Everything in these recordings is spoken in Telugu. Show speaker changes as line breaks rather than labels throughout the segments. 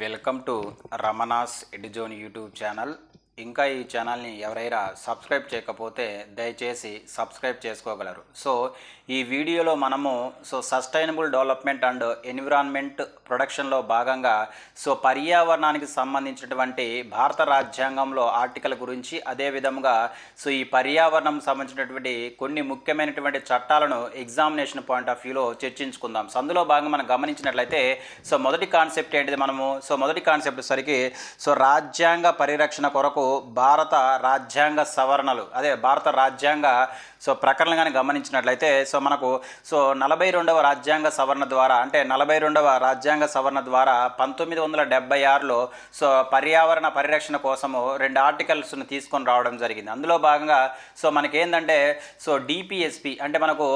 Welcome to Ramana's Eduzone YouTube channel. ఇంకా ఈ ఛానల్ని ఎవరైనా సబ్స్క్రైబ్ చేయకపోతే దయచేసి సబ్స్క్రైబ్ చేసుకోగలరు. సో ఈ వీడియోలో మనము సస్టైనబుల్ డెవలప్మెంట్ అండ్ ఎన్విరాన్మెంట్ ప్రొడక్షన్లో భాగంగా పర్యావరణానికి సంబంధించినటువంటి భారత రాజ్యాంగంలో ఆర్టికల్ గురించి, అదేవిధంగా ఈ పర్యావరణం సంబంధించినటువంటి కొన్ని ముఖ్యమైనటువంటి చట్టాలను ఎగ్జామినేషన్ పాయింట్ ఆఫ్ వ్యూలో చర్చించుకుందాం. అందులో భాగంగా మనం గమనించినట్లయితే మొదటి కాన్సెప్ట్ ఏంటిది, మొదటి కాన్సెప్ట్ సరికి రాజ్యాంగ పరిరక్షణ కొరకు భారత రాజ్యాంగ సవరణలు, భారత రాజ్యాంగ ప్రకటన కానీ గమనించినట్లయితే మనకు 42వ రాజ్యాంగ సవరణ ద్వారా, అంటే 42వ రాజ్యాంగ సవరణ ద్వారా 1976లో పర్యావరణ పరిరక్షణ కోసము 2 ఆర్టికల్స్ను తీసుకొని రావడం జరిగింది. అందులో భాగంగా మనకేందంటే డిపిఎస్పి అంటే మనకు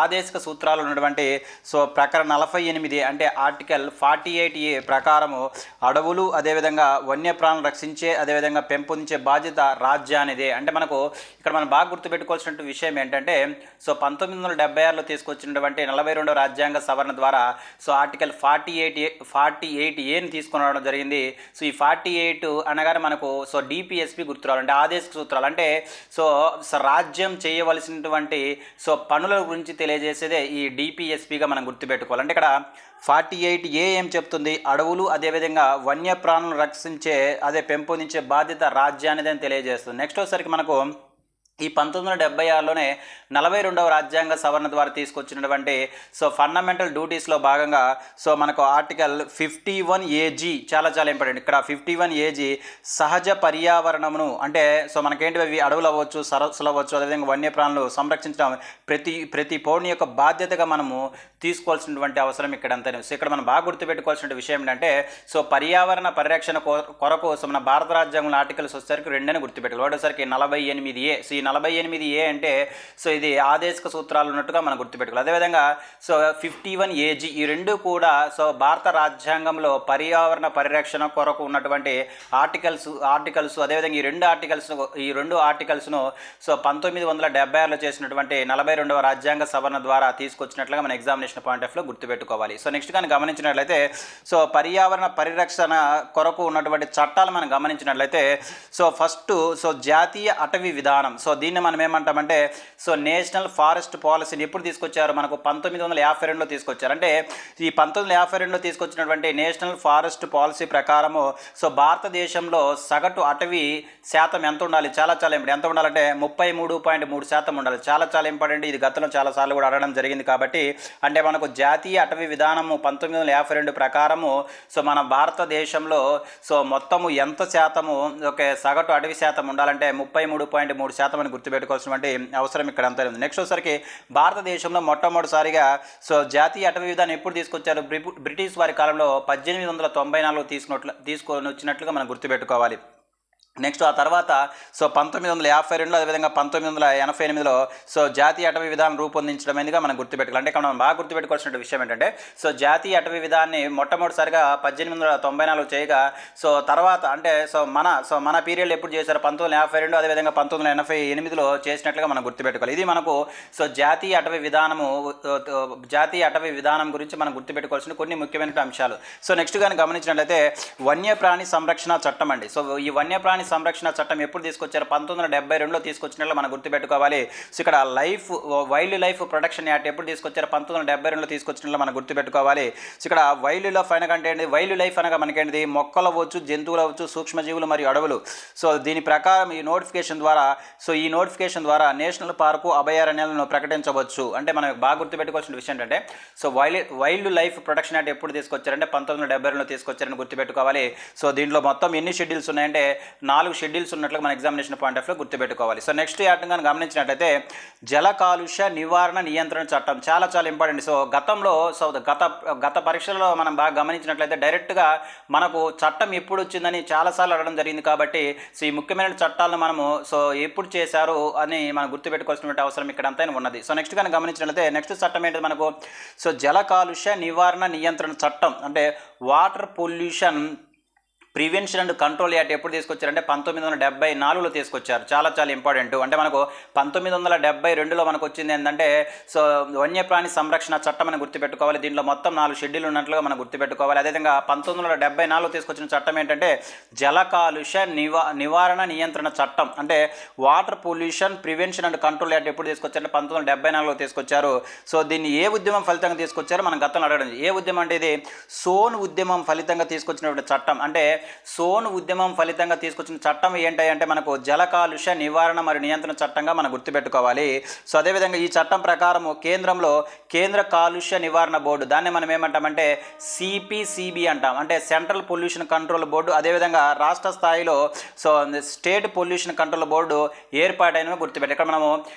ఆదేశిక సూత్రాలు ఉన్నటువంటి ప్రకరణ 48, అంటే ఆర్టికల్ 48A ప్రకారము అడవులు, అదేవిధంగా వన్యప్రాణులు రక్షించే, అదేవిధంగా పెంపొందించే బాధ్యత రాజ్యానిదే. అంటే మనకు ఇక్కడ మనం బాగా గుర్తుపెట్టుకోవాల్సిన విషయం ఏంటంటే 1976లో తీసుకొచ్చినటువంటి 42వ రాజ్యాంగ సవరణ ద్వారా ఆర్టికల్ 48Aని తీసుకుని రావడం జరిగింది. ఈ 48 అనగానే మనకు డిపిఎస్పి గుర్తురావాలి, అంటే ఆదేశిక సూత్రాలు, అంటే రాజ్యం చేయవలసినటువంటి పనుల గురించి తెలియజేసేదే ఈ డిపిఎస్పిగా మనం గుర్తుపెట్టుకోవాలి. అంటే ఇక్కడ 48A ఏం చెప్తుంది, అడవులు అదేవిధంగా వన్యప్రాణులను రక్షించే, పెంపొందించే బాధ్యత రాజ్యానిదే అని తెలియజేస్తుంది. నెక్స్ట్ వచ్చేసరికి మనకు ఈ 1976లోనే 42వ రాజ్యాంగ సవరణ ద్వారా తీసుకొచ్చినటువంటి ఫండమెంటల్ డ్యూటీస్లో భాగంగా మనకు ఆర్టికల్ 51AG చాలా ఇంపార్టెంట్. ఇక్కడ 51AG సహజ పర్యావరణమును, అంటే మనకేంటి అవి అడవులు అవ్వచ్చు, సరస్సులు అవ్వచ్చు, అదేవిధంగా వన్యప్రాణులు సంరక్షించడం ప్రతి పౌరుని యొక్క బాధ్యతగా మనము తీసుకోవాల్సినటువంటి అవసరం ఇక్కడ అంతనే. ఇక్కడ మనం బాగా గుర్తుపెట్టుకోవాల్సిన విషయం ఏంటంటే పర్యావరణ పరిరక్షణ కొరకు మన భారత రాజ్యాంగంలో ఆర్టికల్స్ వచ్చేసరికి 2 గుర్తుపెట్టుకోవాలి. ఒకటోసరికి 48A. ఈ 48A అంటే ఇది ఆదేశిక సూత్రాలు ఉన్నట్టుగా మనం గుర్తుపెట్టుకోవాలి. అదేవిధంగా 51AG ఈ 2 కూడా భారత రాజ్యాంగంలో పర్యావరణ పరిరక్షణ కొరకు ఉన్నటువంటి ఆర్టికల్స్ అదేవిధంగా ఈ రెండు ఆర్టికల్స్ను 1976లో చేసినటువంటి 42వ రాజ్యాంగ సవరణ ద్వారా తీసుకొచ్చినట్లుగా మన ఎగ్జామినేషన్ పాయింట్ ఆఫ్ వ్యూలో గుర్తుపెట్టుకోవాలి. నెక్స్ట్ కానీ గమనించినట్లయితే పర్యావరణ పరిరక్షణ కొరకు ఉన్నటువంటి చట్టాలు మనం గమనించినట్లయితే ఫస్ట్ జాతీయ అటవీ విధానం. దీన్ని మనం ఏమంటామంటే నేషనల్ ఫారెస్ట్ పాలసీని ఎప్పుడు తీసుకొచ్చారు, మనకు 1952లో తీసుకొచ్చారు. అంటే ఈ 1952లో తీసుకొచ్చినటువంటి నేషనల్ ఫారెస్ట్ పాలసీ ప్రకారము భారతదేశంలో సగటు అటవీ శాతం ఎంత ఉండాలి, చాలా ఇంపార్టెంట్. ఎంత ఉండాలంటే 33.3% ఉండాలి. చాలా ఇంపార్టెంట్. ఇది గతంలో చాలాసార్లు కూడా అడగడం జరిగింది. కాబట్టి అంటే మనకు జాతీయ అటవీ విధానము 1952 ప్రకారము మన భారతదేశంలో మొత్తము ఎంత శాతము సగటు అటవీ శాతం ఉండాలంటే 33.3% అని గుర్తుపెట్టుకోవాల్సినటువంటి అవసరం ఇక్కడ అంతా ఉంది. నెక్స్ట్ వచ్చేసరికి భారతదేశంలో మొట్టమొదటిసారిగా జాతీయ అటవీ విధానం ఎప్పుడు తీసుకొచ్చారు, బ్రిటిష్ వారి కాలంలో 1894 తీసుకొని వచ్చినట్లుగా మనం గుర్తుపెట్టుకోవాలి. నెక్స్ట్ ఆ తర్వాత 1952లో అదేవిధంగా 1988లో జాతీయ అటవీ విధానం రూపొందించడం అనేదిగా మనం గుర్తుపెట్టుకోవాలి. అంటే ఇక్కడ మనం బాగా గుర్తుపెట్టుకోవాల్సిన విషయం ఏంటంటే జాతీయ అటవీ విధానాన్ని మొట్టమొదటిసారిగా 1894 చేయగా తర్వాత అంటే మన పీరియడ్ ఎప్పుడు చేశారు, 1952 అదేవిధంగా 1988లో చేసినట్లుగా మనం గుర్తుపెట్టుకోవాలి. ఇది మనకు జాతీయ అటవీ విధానం గురించి మనం గుర్తుపెట్టుకోవాల్సిన కొన్ని ముఖ్యమైన అంశాలు. నెక్స్ట్ కానీ గమనించినట్లయితే వన్యప్రాణి సంరక్షణ చట్టం అండి. ఈ వన్యప్రాణి సంరక్షణ చట్టం ఎప్పుడు తీసుకొచ్చారు, 1972లో తీసుకొచ్చినట్లు మనం గుర్తుపెట్టుకోవాలి. ఇక్కడ వైల్డ్ లైఫ్ ప్రొటెక్షన్ యాక్ట్ ఎప్పుడు తీసుకొచ్చారు, 1972లో తీసుకొచ్చినట్లు మనం గుర్తుపెట్టుకోవాలి. ఇక్కడ వైల్డ్ లైఫ్ అనగా ఏంటి, వైల్డ్ లైఫ్ అనగా మనకేంటిది మొక్కలు అవ్వచ్చు, జంతువులు అవ్వచ్చు, సూక్ష్మజీవులు మరియు అడవులు. దీని ప్రకారం ఈ నోటిఫికేషన్ ద్వారా నేషనల్ పార్కు అభయారణ్యాలను ప్రకటించవచ్చు. అంటే మనం బాగా గుర్తుపెట్టుకోవాల్సిన విషయం ఏంటంటే వైల్డ్ లైఫ్ ప్రొటెక్షన్ యాక్ట్ ఎప్పుడు తీసుకొచ్చారంటే 1972లో తీసుకొచ్చారని గుర్తుపెట్టుకోవాలి. దీంట్లో మొత్తం ఎన్ని షెడ్యూల్స్ ఉన్నాయంటే 4 షెడ్యూల్స్ ఉన్నట్లుగా మన ఎగ్జామినేషన్ పాయింట్ ఆఫ్ వ్యూలో గుర్తుపెట్టుకోవాలి. నెక్స్ట్ యాక్ట్ కానీ గమనించినట్లయితే జల కాలుష్య నివారణ నియంత్రణ చట్టం చాలా ఇంపార్టెంట్. గతంలో గత పరీక్షల్లో మనం బాగా గమనించినట్లయితే డైరెక్ట్గా మనకు చట్టం ఎప్పుడు వచ్చిందని చాలాసార్లు అడగడం జరిగింది. కాబట్టి ఈ ముఖ్యమైన చట్టాలను మనము ఎప్పుడు చేశారు అని మనం గుర్తుపెట్టుకోవాల్సిన అవసరం ఇక్కడ అంతా ఉన్నది. నెక్స్ట్ కానీ గమనించినట్లయితే నెక్స్ట్ చట్టం ఏంటి మనకు జల కాలుష్య నివారణ నియంత్రణ చట్టం, అంటే water pollution prevention and control act ఎప్పుడు తీసుకొచ్చారంటే 1974లో తీసుకొచ్చారు. చాలా చాలా ఇంపార్టెంట్. అంటే మనకు 1972లో మనకు వచ్చింది ఏంటంటే సో వన్యప్రాణి సంరక్షణ చట్టం అని గుర్తుపెట్టుకోవాలి. దీంట్లో మొత్తం 4 షెడ్యూల్ ఉన్నట్లుగా మనం గుర్తుపెట్టుకోవాలి. అదేవిధంగా 1974లో తీసుకొచ్చిన చట్టం ఏంటంటే జల కాలుష్య నివారణ నియంత్రణ చట్టం, అంటే water pollution prevention and control act ఎప్పుడు తీసుకొచ్చారంటే 1974లో తీసుకొచ్చారు. సో దీన్ని ఏ ఉద్యమం ఫలితంగా తీసుకొచ్చారో మనం గతంలో అడగడం. ఏ ఉద్యమం అంటే ఇది సోన్ ఉద్యమం ఫలితంగా తీసుకొచ్చినటువంటి చట్టం. అంటే సోన్ ఉద్యమం ఫలితంగా తీసుకొచ్చిన చట్టం ఏంటంటే మనకు జల కాలుష్య నివారణ మరియు నియంత్రణ చట్టంగా మనం గుర్తుపెట్టుకోవాలి. సో అదేవిధంగా ఈ చట్టం ప్రకారం కేంద్రంలో కేంద్ర కాలుష్య నివారణ బోర్డు, దాన్ని మనం ఏమంటామంటే సిపిసిబి అంటాం, అంటే సెంట్రల్ పొల్యూషన్ కంట్రోల్ బోర్డు. అదేవిధంగా రాష్ట్ర స్థాయిలో so state pollution control board ఏర్పాటైన గుర్తుపెట్టి ఇక్కడ మనము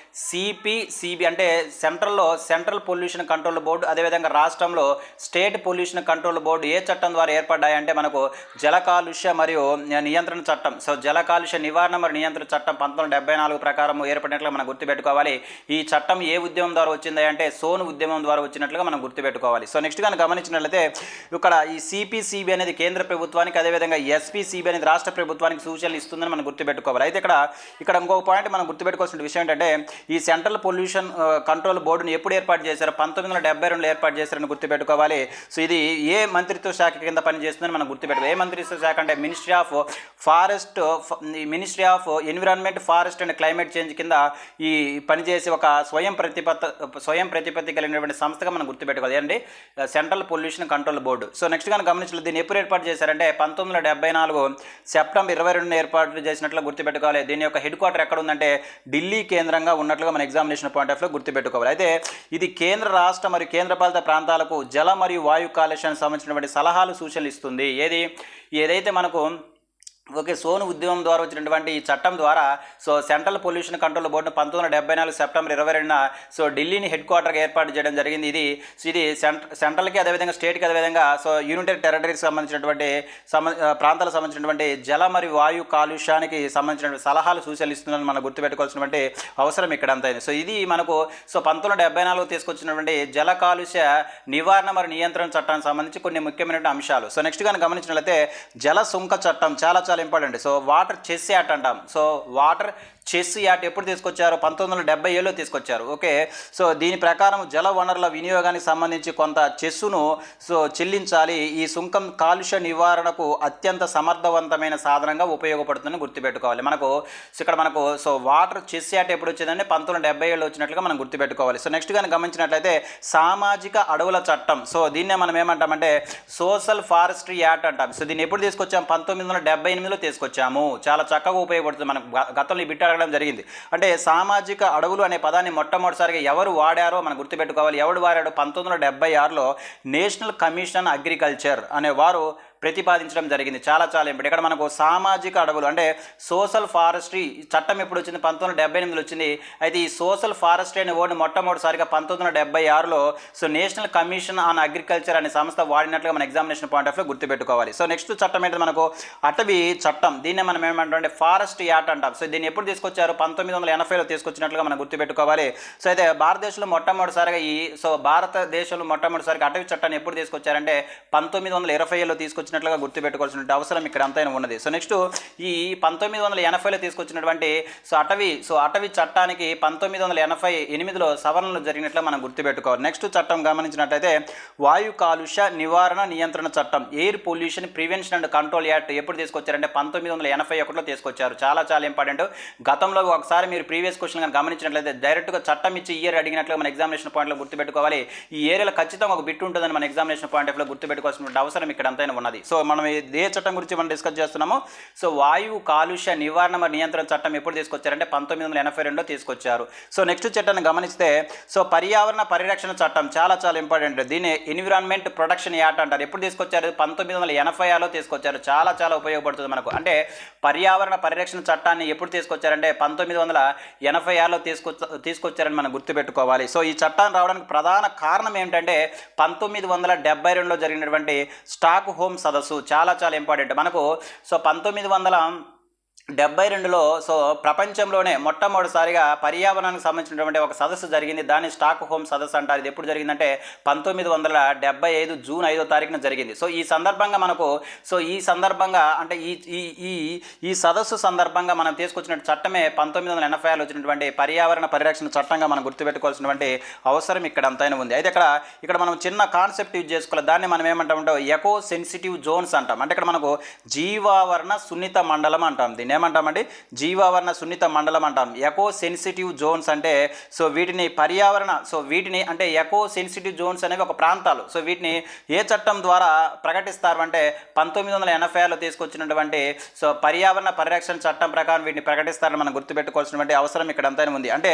సిపిసిబి అంటే సెంట్రల్ పొల్యూషన్ కంట్రోల్ బోర్డు, అదేవిధంగా రాష్ట్రంలో స్టేట్ పొల్యూషన్ కంట్రోల్ బోర్డు ఏ చట్టం ద్వారా ఏర్పడ్డాయంటే మనకు జల కాలుష్య మరియు నియంత్రణ చట్టం. సో జల కాలుష్య నివారణ మరియు నియంత్రణ చట్టం 1974 ప్రకారం ఏర్పడినట్లుగా మనం గుర్తుపెట్టుకోవాలి. ఈ చట్టం ఏ ఉద్యమం ద్వారా వచ్చింది అంటే సోన్ ఉద్యమం ద్వారా వచ్చినట్లుగా మనం గుర్తుపెట్టుకోవాలి. సో నెక్స్ట్ కానీ గమనించినట్లయితే ఇక్కడ ఈ సిపిసిబి అనేది కేంద్ర ప్రభుత్వానికి, అదేవిధంగా ఎస్పిసిబి అనేది రాష్ట్ర ప్రభుత్వానికి సూచనలు ఇస్తుందని మనం గుర్తుపెట్టుకోవాలి. అయితే ఇక్కడ ఇంకొక పాయింట్ మనం గుర్తుపెట్టుకోవాల్సిన విషయం ఏంటంటే ఈ సెంట్రల్ పొల్యూషన్ కంట్రోల్ బోర్డును ఎప్పుడు ఏర్పాటు చేశారు? 1972లో ఏర్పాటు చేశారని గుర్తుపెట్టుకోవాలి. సో ఇది ఏ మంత్రిత్వ శాఖ కింద పనిచేస్తుందని మనం గుర్తుపెట్టుకోవాలి. ఏ మంత్రిత్వ శాఖ అంటే ministry of environment, forest and climate change కింద ఈ పనిచేసి ఒక స్వయం ప్రతిపత్తి కలిగినటువంటి సంస్థగా మనం గుర్తుపెట్టుకోవాలి అండి, central pollution control board. So next కానీ గమనించలేదు దీన్ని ఎప్పుడు ఏర్పాటు చేశారంటే 1974 సెప్టెంబర్ 22 ఏర్పాటు చేసినట్లు గుర్తుపెట్టుకోవాలి. దీని యొక్క హెడ్ క్వార్టర్ ఎక్కడ ఉందంటే ఢిల్లీ కేంద్రంగా ఉన్నట్లుగా మన ఎగ్జామినేషన్ పాయింట్ ఆఫ్ లో గుర్తుపెట్టుకోవాలి. అయితే ఇది కేంద్ర రాష్ట్ర మరియు కేంద్రపాలిత ప్రాంతాలకు జల మరియు వాయు కాలుష్యానికి సంబంధించినటువంటి సలహాలు సూచనలు ఇస్తుంది. ఏదైతే మనకు సోను ఉద్యమం ద్వారా వచ్చినటువంటి ఈ చట్టం ద్వారా సో సెంట్రల్ పొల్యూషన్ కంట్రోల్ బోర్డును 1974 సెప్టెంబర్ 22న సో ఢిల్లీని హెడ్ క్వార్టర్గా ఏర్పాటు చేయడం జరిగింది. ఇది సెంట్రల్కి, అదేవిధంగా స్టేట్కి, అదేవిధంగా సో యూనిటరీ టెరిటరీకి సంబంధించినటువంటి ప్రాంతాలకు సంబంధించినటువంటి జల మరియు వాయు కాలుష్యానికి సంబంధించినటువంటి సలహాలు సూచనలు ఇస్తుందని మనం గుర్తుపెట్టుకోవాల్సినటువంటి అవసరం ఇక్కడ అంతా. సో ఇది మనకు 1974 తీసుకొచ్చినటువంటి జల కాలుష్య నివారణ మరియు నియంత్రణ చట్టానికి సంబంధించి కొన్ని ముఖ్యమైనటువంటి అంశాలు. సో నెక్స్ట్ కానీ గమనించినట్లయితే జల సుంక చట్టం చాలా important. So water chess act అంటాం. సో వాటర్ చెస్ యాక్ట్ ఎప్పుడు తీసుకొచ్చారు? 1977లో తీసుకొచ్చారు. ఓకే, సో దీని ప్రకారం జల వనరుల వినియోగానికి సంబంధించి కొంత చెస్సును సో చెల్లించాలి. ఈ సుంకం కాలుష్య నివారణకు అత్యంత సమర్థవంతమైన సాధనంగా ఉపయోగపడుతుందని గుర్తుపెట్టుకోవాలి. ఇక్కడ మనకు సో వాటర్ చెస్ యాక్ట్ ఎప్పుడు వచ్చిందంటే 1977లో వచ్చినట్లుగా మనం గుర్తుపెట్టుకోవాలి. సో నెక్స్ట్ కానీ గమనించినట్లయితే సామాజిక అడవుల చట్టం. సో దీన్నే మనం ఏమంటామంటే సోషల్ ఫారెస్ట్రీ యాక్ట్ అంటాం. సో దీన్ని ఎప్పుడు తీసుకొచ్చాము? 1978లో తీసుకొచ్చాము. చాలా చక్కగా ఉపయోగపడుతుంది. మనకు గతంలో ఈ బిట్ అడగడం జరిగింది. అంటే సామాజిక అడవులు అనే పదాన్ని మొట్టమొదటిసారిగా ఎవరు వాడారో మనం గుర్తుపెట్టుకోవాలి. ఎవడు వాడాడో 1976లో నేషనల్ కమిషన్ అగ్రికల్చర్ అనే వారు ప్రతిపాదించడం జరిగింది. చాలా ఇంపార్టెంట్. ఇక్కడ మనకు సామాజిక అడవులు అంటే సోషల్ ఫారెస్ట్రీ చట్టం ఎప్పుడు వచ్చింది? 1978లో వచ్చింది. అయితే ఈ సోషల్ ఫారెస్ట్రీ అనే వర్డ్ మొట్టమొదటిసారిగా 1976లో so National Commission on Agriculture అనే సంస్థ వాడినట్లుగా మన ఎగ్జామినేషన్ పాయింట్ ఆఫ్ లో గుర్తుపెట్టుకోవాలి. సో నెక్స్ట్ చట్టం ఏంటి? మనకు అటవీ చట్టం. దీన్నే మనం ఏమంటామంటే ఫారెస్ట్ యాక్ట్ అంటాం. సో దీన్ని ఎప్పుడు తీసుకొచ్చారు? 1980లో తీసుకొచ్చినట్లుగా మనం గుర్తుపెట్టుకోవాలి. సో అయితే భారతదేశంలో మొట్టమొదటిసారిగా అటవీ చట్టాన్ని ఎప్పుడు తీసుకొచ్చారంటే 1920లో తీసుకొచ్చారు వచ్చినట్లుగా గుర్తుపెట్టుకోవాల్సిన అవసరం ఇక్కడ అంతైనా ఉన్నది. సో నెక్స్ట్ ఈ 1980లో తీసుకొచ్చినటువంటి అటవీ చట్టానికి 1988లో సవరణలు జరిగినట్లు మనం గుర్తుపెట్టుకోవాలి. నెక్స్ట్ చట్టం గమనించినట్లయితే వాయు కాలుష్య నివారణ నియంత్రణ చట్టం, air pollution prevention and control act ఎప్పుడు తీసుకొచ్చారంటే 1981లో తీసుకొచ్చారు. చాలా ఇంపార్టెంట్. గతంలో ఒకసారి మీరు ప్రీవియస్ క్వశ్చన్ కానీ గమనించినట్లయితే డైరెక్ట్గా చట్టం ఇచ్చి ఇయర్ అడిగినట్లుగా మన ఎగ్జామినేషన్ పాయింట్లో గుర్తుపెట్టుకోవాలి. ఈ ఏరియాలో ఖచ్చితంగా ఒక బిట్ ఉంటుందని మన ఎగ్జామినేషన్ పాయింట్ ఆఫ్ లో గుర్తుపెట్టుకోవాల్సిన అవసరం ఇక్కడ అంతైనా ఉన్నది. సో మనం ఏ చట్టం గురించి మనం డిస్కస్ చేస్తున్నామో సో వాయు కాలుష్య నివారణ మరియు నియంత్రణ చట్టం ఎప్పుడు తీసుకొచ్చారంటే 1982లో తీసుకొచ్చారు. సో నెక్స్ట్ చట్టాన్ని గమనిస్తే సో పర్యావరణ పరిరక్షణ చట్టం చాలా ఇంపార్టెంట్. దీన్ని ఎన్విరాన్మెంట్ ప్రొటెక్షన్ యాక్ట్ అంటారు. ఎప్పుడు తీసుకొచ్చారు? 1986లో తీసుకొచ్చారు. చాలా ఉపయోగపడుతుంది మనకు. అంటే పర్యావరణ పరిరక్షణ చట్టాన్ని ఎప్పుడు తీసుకొచ్చారంటే 1986లో తీసుకొచ్చారని మనం గుర్తుపెట్టుకోవాలి. సో ఈ చట్టాన్ని రావడానికి ప్రధాన కారణం ఏమిటంటే 1972లో జరిగినటువంటి స్టాక్ హోమ్ సదస్సు. చాలా ఇంపార్టెంట్ మనకు. సో 1972 72లో సో ప్రపంచంలోనే మొట్టమొదటిసారిగా పర్యావరణానికి సంబంధించినటువంటి ఒక సదస్సు జరిగింది. దాన్ని స్టాక్ హోమ్ సదస్సు అంటారు. ఇది ఎప్పుడు జరిగిందంటే 1975 జూన్ 5వ తారీఖున జరిగింది. సో ఈ సందర్భంగా మనకు ఈ సందర్భంగా అంటే ఈ ఈ ఈ ఈ సదస్సు సందర్భంగా మనం తీసుకొచ్చిన చట్టమే 1980లో వచ్చినటువంటి పర్యావరణ పరిరక్షణ చట్టంగా మనం గుర్తుపెట్టుకోవాల్సినటువంటి అవసరం ఇక్కడ అంతైనా ఉంది. అయితే ఇక్కడ మనం చిన్న కాన్సెప్ట్ యూజ్ చేసుకోవాలి. దాన్ని మనం ఏమంటామంటే ఎకో సెన్సిటివ్ జోన్స్ అంటాం. అంటే ఇక్కడ మనకు జీవావరణ సున్నిత మండలం అంటాం. దీన్ని ఏమంటామండి? జీవావరణ సున్నిత మండలం అంటాం. ఎకో సెన్సిటివ్ జోన్స్ అంటే వీటిని వీటిని అంటే ఎకో సెన్సిటివ్ జోన్స్ అనేవి ఒక ప్రాంతాలు. వీటిని ఏ చట్టం ద్వారా ప్రకటిస్తారు అంటే 1980లో తీసుకొచ్చినటువంటి పర్యావరణ పరిరక్షణ చట్టం ప్రకారం వీటిని ప్రకటిస్తారని మనం గుర్తుపెట్టుకోవాల్సినటువంటి అవసరం ఇక్కడ అంతైనా ఉంది. అంటే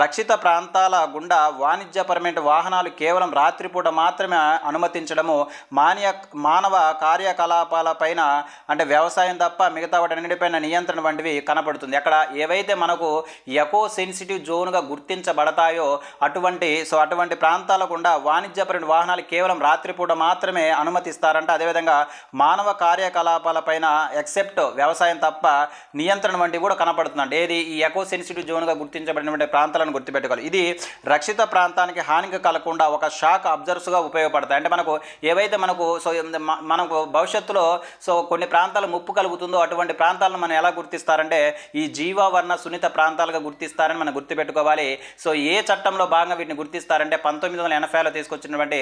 రక్షిత ప్రాంతాల గుండా వాణిజ్యపరమైన వాహనాలు కేవలం రాత్రిపూట మాత్రమే అనుమతించడము, మానవ కార్యకలాపాల పైన అంటే వ్యవసాయం తప్ప మిగతా వాటన్నిటిపైన నియంత్రణ వంటివి కనపడుతుంది. అక్కడ ఏవైతే మనకు ఎకో సెన్సిటివ్ జోన్గా గుర్తించబడతాయో అటువంటి ప్రాంతాల గుండా వాణిజ్యపరమైన వాహనాలు కేవలం రాత్రిపూట మాత్రమే అనుమతిస్తారంట. అదేవిధంగా మానవ కార్యకలాపాలపైన ఎక్సెప్ట్ వ్యవసాయం తప్ప నియంత్రణ వంటివి కూడా కనపడుతుందంట. ఏది ఈ ఎకో సెన్సిటివ్ జోన్గా గుర్తించబడినటువంటి ప్రాంతాలను గుర్తుపెట్టుకోవాలి. ఇది రక్షిత ప్రాంతానికి హానికి కలగకుండా ఒక షాక్ అబ్జర్వ్స్గా ఉపయోగపడతాయి. అంటే ఏవైతే మనకు భవిష్యత్తులో కొన్ని ప్రాంతాలు ముప్పు కలుగుతుందో అటువంటి ప్రాంతాలను మనం ఎలా గుర్తిస్తారంటే ఈ జీవావరణ సున్నిత ప్రాంతాలుగా గుర్తిస్తారని మనం గుర్తుపెట్టుకోవాలి. ఏ చట్టంలో భాగంగా వీటిని గుర్తిస్తారంటే 1980లో తీసుకొచ్చినటువంటి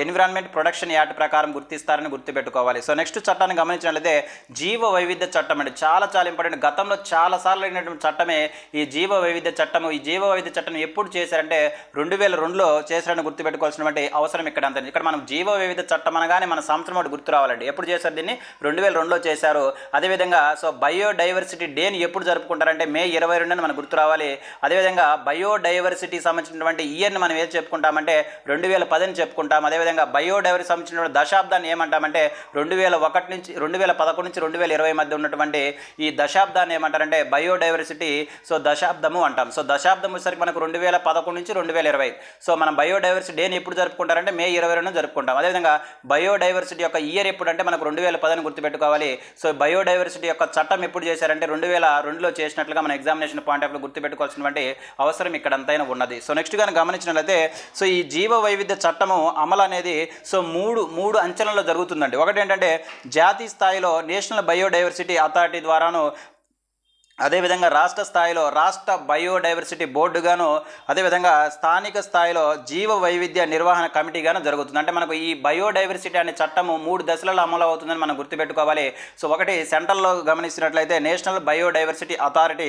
ఎన్విరాన్మెంట్ ప్రొటెక్షన్ యాక్ట్ ప్రకారం గుర్తిస్తారని గుర్తుపెట్టుకోవాలి. నెక్స్ట్ చట్టాన్ని గమనించినట్లయితే జీవ వైవిధ్య చట్టం అంటే చాలా ఇంపార్టెంట్. గతంలో చాలాసార్లు అయినటువంటి చట్టమే ఈ జీవ వైవిధ్య చట్టం. ఈ జీవ వైవిధ్య చట్టం ఎప్పుడు చేశారంటే 2002లో చేశారని గుర్తుపెట్టుకోవాల్సినటువంటి అవసరం ఇక్కడ అంతే. ఇక్కడ మనం జీవ వైవిధ్య చట్టం అనగానే మన సంవత్సరం ఒకటి గుర్తు రావాలండి. ఎప్పుడు చేశారు దీన్ని? 2002లో చేశారు. అదేవిధంగా బయోడైవర్సిటీ డేని ఎప్పుడు జరుపుకుంటారంటే మే 22 అని మనకు గుర్తు రావాలి. అదేవిధంగా బయోడైవర్సిటీ సంబంధించినటువంటి ఇయర్ని మనం ఏది చెప్పుకుంటామంటే 2010 అని చెప్పుకుంటాం. అదేవిధంగా బయోడైవర్సిటీ సంబంధించినటువంటి దశాబ్దాన్ని ఏమంటామంటే 2011 నుంచి 2020 మధ్య ఉన్నటువంటి ఈ దశాబ్దాన్ని ఏమంటారంటే బయోడైవర్సిటీ దశాబ్దము అంటాం. దశాబ్దం వచ్చేసరికి మనకు 2011 నుంచి 2020. మనం బయోడైవర్సిటీ డేని ఎప్పుడు జరుపుకుంటారంటే మే 22 జరుపుకుంటాం. అదేవిధంగా బయోడైవర్సిటీ యొక్క ఇయర్ ఎప్పుడు అంటే మనకు 2010 గుర్తుపెట్టుకోవాలి. బయోడైవర్సిటీ యొక్క చట్టం ఎప్పుడు చేశారంటే 2002లో చేసినట్లుగా మన ఎగ్జామినేషన్ పాయింట్ ఆఫ్ వ్యూ గుర్తుపెట్టుకోవాల్సినటువంటి అవసరం ఇక్కడ అంతైనా ఉన్నది. నెక్స్ట్ కానీ గమనించినట్లయితే ఈ జీవ వైవిధ్య చట్టము అమలు అనేది మూడు అంచెలలో జరుగుతుందండి. ఒకటి ఏంటంటే జాతీయ స్థాయిలో నేషనల్ బయోడైవర్సిటీ అథారిటీ ద్వారాను, అదేవిధంగా రాష్ట్ర స్థాయిలో రాష్ట్ర బయోడైవర్సిటీ బోర్డుగాను, అదేవిధంగా స్థానిక స్థాయిలో జీవ వైవిధ్య నిర్వహణ కమిటీగాను జరుగుతుంది. అంటే మనకు ఈ బయోడైవర్సిటీ అనే చట్టము 3 దశలలో అమలు అవుతుందని మనం గుర్తుపెట్టుకోవాలి. ఒకటి సెంట్రల్లో గమనించినట్లయితే నేషనల్ బయోడైవర్సిటీ అథారిటీ,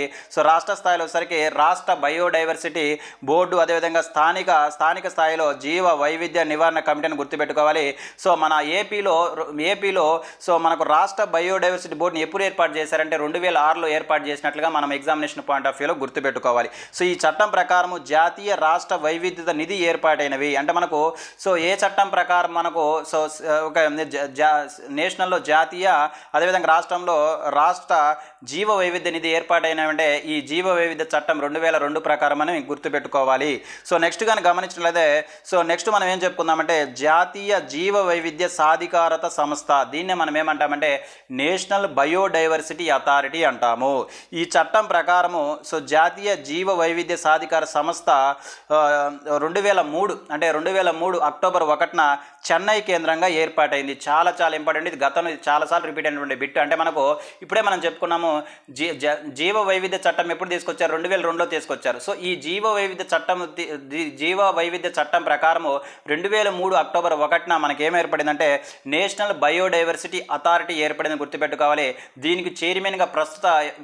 రాష్ట్ర స్థాయిలో సరికి రాష్ట్ర బయోడైవర్సిటీ బోర్డు, అదేవిధంగా స్థానిక స్థాయిలో జీవ వైవిధ్య నివారణ కమిటీని గుర్తుపెట్టుకోవాలి. మన ఏపీలో మనకు రాష్ట్ర బయోడైవర్సిటీ బోర్డుని ఎప్పుడు ఏర్పాటు చేశారంటే 2006లో ఏర్పాటు చేసినట్లుగా మనం ఎగ్జామినేషన్ పాయింట్ ఆఫ్ వ్యూలో గుర్తుపెట్టుకోవాలి. ఈ చట్టం ప్రకారం జాతీయ రాష్ట్ర వైవిధ్యత నిధి ఏర్పాటైనవి. అంటే మనకు ఏ చట్టం ప్రకారం మనకు ఒక నేషనల్లో జాతీయ, అదేవిధంగా రాష్ట్రంలో రాష్ట్ర జీవ వైవిధ్య నిధి ఏర్పాటైనవంటే ఈ జీవ వైవిధ్య చట్టం 2002 ప్రకారం అని గుర్తుపెట్టుకోవాలి. నెక్స్ట్ కానీ గమనించినట్లయితే నెక్స్ట్ మనం ఏం చెప్పుకుందామంటే జాతీయ జీవ వైవిధ్య సాధికారత సంస్థ. దీన్నే మనం ఏమంటామంటే నేషనల్ బయోడైవర్సిటీ అథారిటీ అంటాము. ఈ చట్టం ప్రకారము జాతీయ జీవ వైవిధ్య సాధికార సంస్థ 2003 అక్టోబర్ 1న చెన్నై కేంద్రంగా ఏర్పాటైంది. చాలా ఇంపార్టెంట్. ఇది గతంలో చాలాసార్లు రిపీట్ అయినటువంటి బిట్. అంటే మనకు ఇప్పుడే మనం చెప్పుకున్నాము జీవ వైవిధ్య చట్టం ఎప్పుడు తీసుకొచ్చారు? 2002లో తీసుకొచ్చారు. ఈ జీవ వైవిధ్య చట్టం ప్రకారము 2003 అక్టోబర్ 1న మనకి ఏం ఏర్పడిందంటే నేషనల్ బయోడైవర్సిటీ అథారిటీ ఏర్పడిందని గుర్తుపెట్టుకోవాలి. దీనికి చైర్మన్గా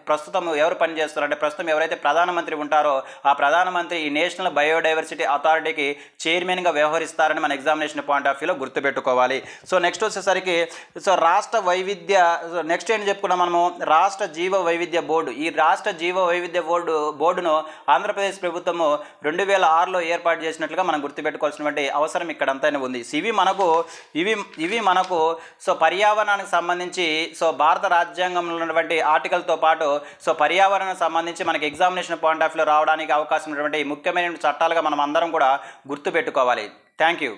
ప్రస్తుతం ఎవరు పనిచేస్తారంటే ప్రస్తుతం ఎవరైతే ప్రధానమంత్రి ఉంటారో ఆ ప్రధానమంత్రి ఈ నేషనల్ బయోడైవర్సిటీ అథారిటీకి చైర్మన్గా వ్యవహరిస్తారని మన ఎగ్జామినేషన్ పాయింట్ ఆఫ్ వ్యూలో గుర్తుపెట్టుకోవాలి. నెక్స్ట్ వచ్చేసరికి రాష్ట్ర వైవిధ్య నెక్స్ట్ ఏంటి చెప్పుకున్నాం మనము? రాష్ట్ర జీవ వైవిధ్య బోర్డు. ఈ రాష్ట్ర జీవ వైవిధ్య బోర్డును ఆంధ్రప్రదేశ్ ప్రభుత్వము 2006లో ఏర్పాటు చేసినట్లుగా మనం గుర్తుపెట్టుకోవాల్సినటువంటి అవసరం ఇక్కడ అంతైనా ఉంది. ఇవి మనకు పర్యావరణానికి సంబంధించి భారత రాజ్యాంగంలో ఉన్నటువంటి ఆర్టికల్తో పాటు పర్యావరణానికి సంబంధించి మనకి ఎగ్జామినేషన్ పాయింట్ ఆఫ్ వ్యూలో రావడానికి అవకాశం ఉన్నటువంటి ముఖ్యమైన చట్టాలుగా మనం అందరం కూడా గుర్తుపెట్టుకోవాలి. Thank you.